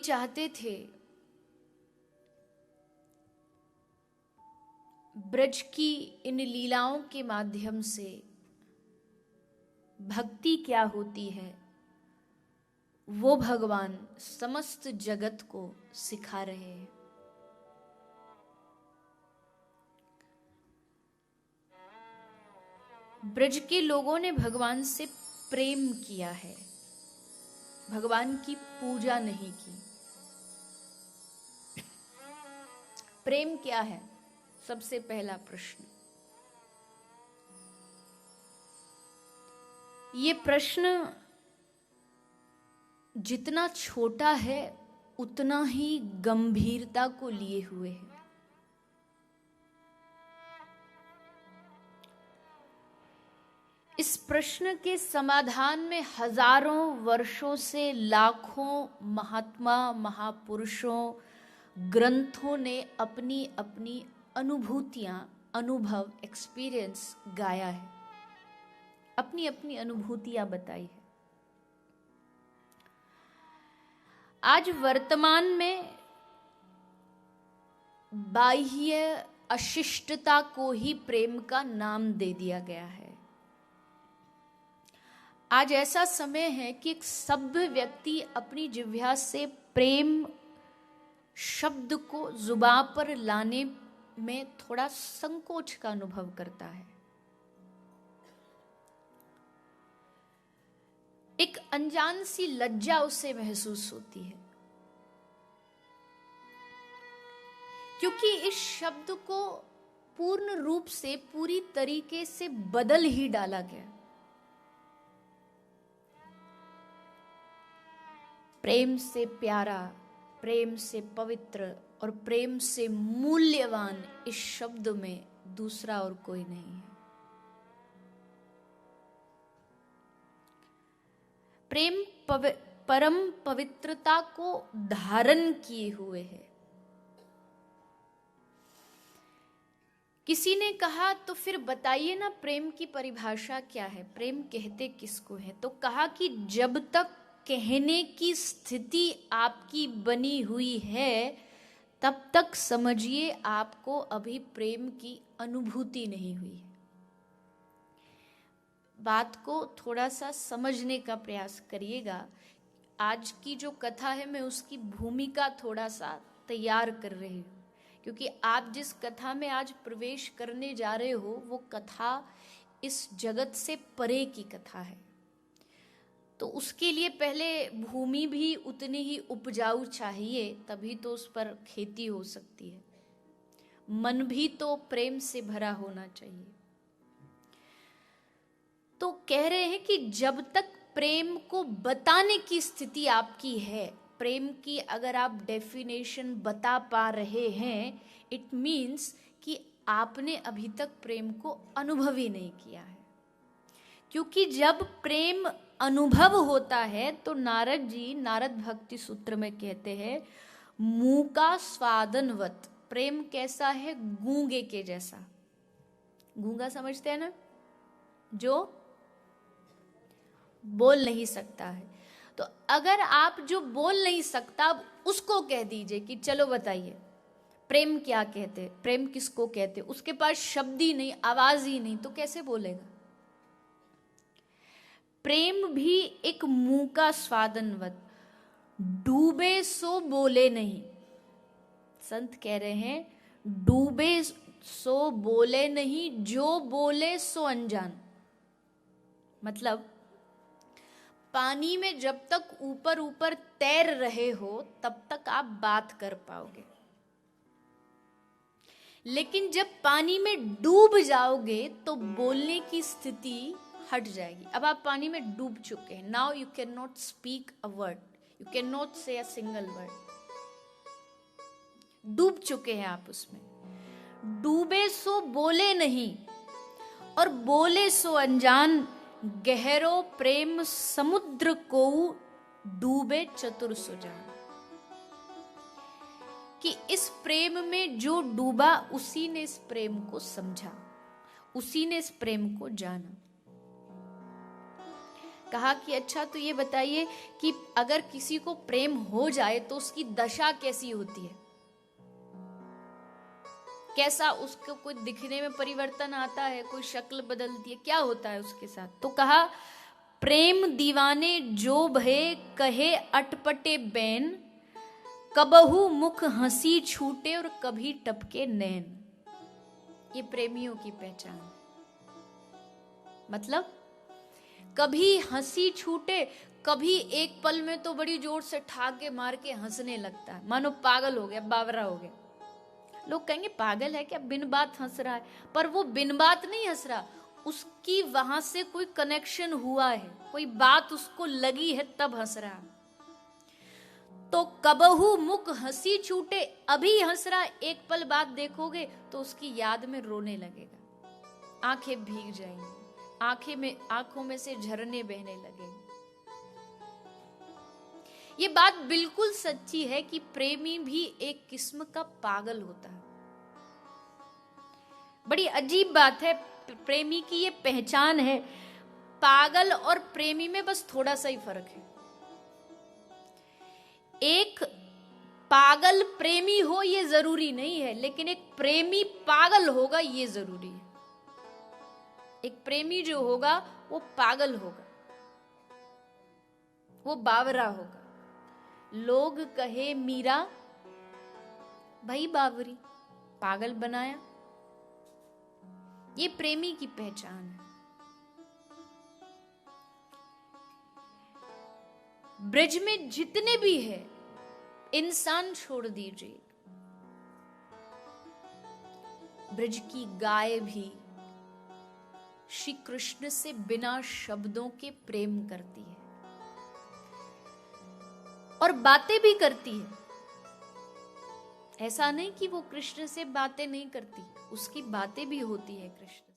चाहते थे ब्रज की इन लीलाओं के माध्यम से भक्ति क्या होती है वो भगवान समस्त जगत को सिखा रहे हैं। ब्रज के लोगों ने भगवान से प्रेम किया है, भगवान की पूजा नहीं की। प्रेम क्या है? सबसे पहला प्रश्न। ये प्रश्न जितना छोटा है उतना ही गंभीरता को लिए हुए है। इस प्रश्न के समाधान में हजारों वर्षों से लाखों महात्मा महापुरुषों ग्रंथों ने अपनी अपनी अनुभूतियां, अनुभव, एक्सपीरियंस गाया है, अपनी अपनी अनुभूतियां बताई है। आज वर्तमान में बाह्य अशिष्टता को ही प्रेम का नाम दे दिया गया है। आज ऐसा समय है कि एक सभ्य व्यक्ति अपनी जिह्वा से प्रेम शब्द को जुबां पर लाने में थोड़ा संकोच का अनुभव करता है। एक अनजान सी लज्जा उसे महसूस होती है, क्योंकि इस शब्द को पूर्ण रूप से, पूरी तरीके से बदल ही डाला गया। प्रेम से प्यारा, प्रेम से पवित्र और प्रेम से मूल्यवान इस शब्द में दूसरा और कोई नहीं है। प्रेम परम पवित्रता को धारण किए हुए है। किसी ने कहा तो फिर बताइए ना प्रेम की परिभाषा क्या है, प्रेम कहते किसको है? तो कहा कि जब तक कहने की स्थिति आपकी बनी हुई है तब तक समझिए आपको अभी प्रेम की अनुभूति नहीं हुई है। बात को थोड़ा सा समझने का प्रयास करिएगा। आज की जो कथा है मैं उसकी भूमिका थोड़ा सा तैयार कर रही हूँ, क्योंकि आप जिस कथा में आज प्रवेश करने जा रहे हो वो कथा इस जगत से परे की कथा है। तो उसके लिए पहले भूमि भी उतनी ही उपजाऊ चाहिए, तभी तो उस पर खेती हो सकती है। मन भी तो प्रेम से भरा होना चाहिए। तो कह रहे हैं कि जब तक प्रेम को बताने की स्थिति आपकी है, प्रेम की अगर आप डेफिनेशन बता पा रहे हैं, इट मीन्स कि आपने अभी तक प्रेम को अनुभव ही नहीं किया है। क्योंकि जब प्रेम अनुभव होता है तो नारद जी नारद भक्ति सूत्र में कहते हैं मुंह का स्वादनवत। प्रेम कैसा है? गूंगे के जैसा। गूंगा समझते हैं ना, जो बोल नहीं सकता है। तो अगर आप जो बोल नहीं सकता उसको कह दीजिए कि चलो बताइए प्रेम क्या कहते, प्रेम किसको कहते, उसके पास शब्द ही नहीं, आवाज ही नहीं, तो कैसे बोलेगा? प्रेम भी एक मुंह का स्वादनवत, डूबे सो बोले नहीं। संत कह रहे हैं डूबे सो बोले नहीं, जो बोले सो अनजान। मतलब पानी में जब तक ऊपर ऊपर तैर रहे हो तब तक आप बात कर पाओगे, लेकिन जब पानी में डूब जाओगे तो बोलने की स्थिति हट जाएगी। अब आप पानी में डूब चुके हैं। Now you can not speak a word, you can not से अ सिंगल वर्ड। डूब चुके हैं आप उसमें। डूबे सो बोले नहीं और बोले सो अनजान, गहरो प्रेम समुद्र को डूबे चतुर सुजान। कि इस प्रेम में जो डूबा उसी ने इस प्रेम को समझा, उसी ने इस प्रेम को जाना। कहा कि अच्छा तो ये बताइए कि अगर किसी को प्रेम हो जाए तो उसकी दशा कैसी होती है, कैसा उसको कोई दिखने में परिवर्तन आता है, कोई शक्ल बदलती है, क्या होता है उसके साथ। तो कहा प्रेम दीवाने जो भये कहे अटपटे बैन, कबहू मुख हंसी छूटे और कभी टपके नैन। ये प्रेमियों की पहचान। मतलब कभी हंसी छूटे, कभी एक पल में तो बड़ी जोर से ठाके मार के हंसने लगता है, मानो पागल हो गया, बावरा हो गया। लोग कहेंगे पागल है क्या, बिन बात हंस रहा है, पर वो बिन बात नहीं हंस रहा, उसकी वहां से कोई कनेक्शन हुआ है, कोई बात उसको लगी है तब हंस रहा। तो कबहू मुख हंसी छूटे, अभी हंस रहा, एक पल बाद देखोगे तो उसकी याद में रोने लगेगा, आंखें भीग जाएंगी, आंखों में से झरने बहने लगेंगे। ये बात बिल्कुल सच्ची है कि प्रेमी भी एक किस्म का पागल होता है। बड़ी अजीब बात है, प्रेमी की ये पहचान है। पागल और प्रेमी में बस थोड़ा सा ही फर्क है। एक पागल प्रेमी हो ये जरूरी नहीं है, लेकिन एक प्रेमी पागल होगा ये जरूरी है। एक प्रेमी जो होगा वो पागल होगा, वो बावरा होगा। लोग कहे मीरा भाई बावरी, पागल बनाया। ये प्रेमी की पहचान है। ब्रज में जितने भी है इंसान छोड़ दीजिए, ब्रज की गाय भी श्री कृष्ण से बिना शब्दों के प्रेम करती है और बातें भी करती है। ऐसा नहीं कि वो कृष्ण से बातें नहीं करती, उसकी बातें भी होती है कृष्ण।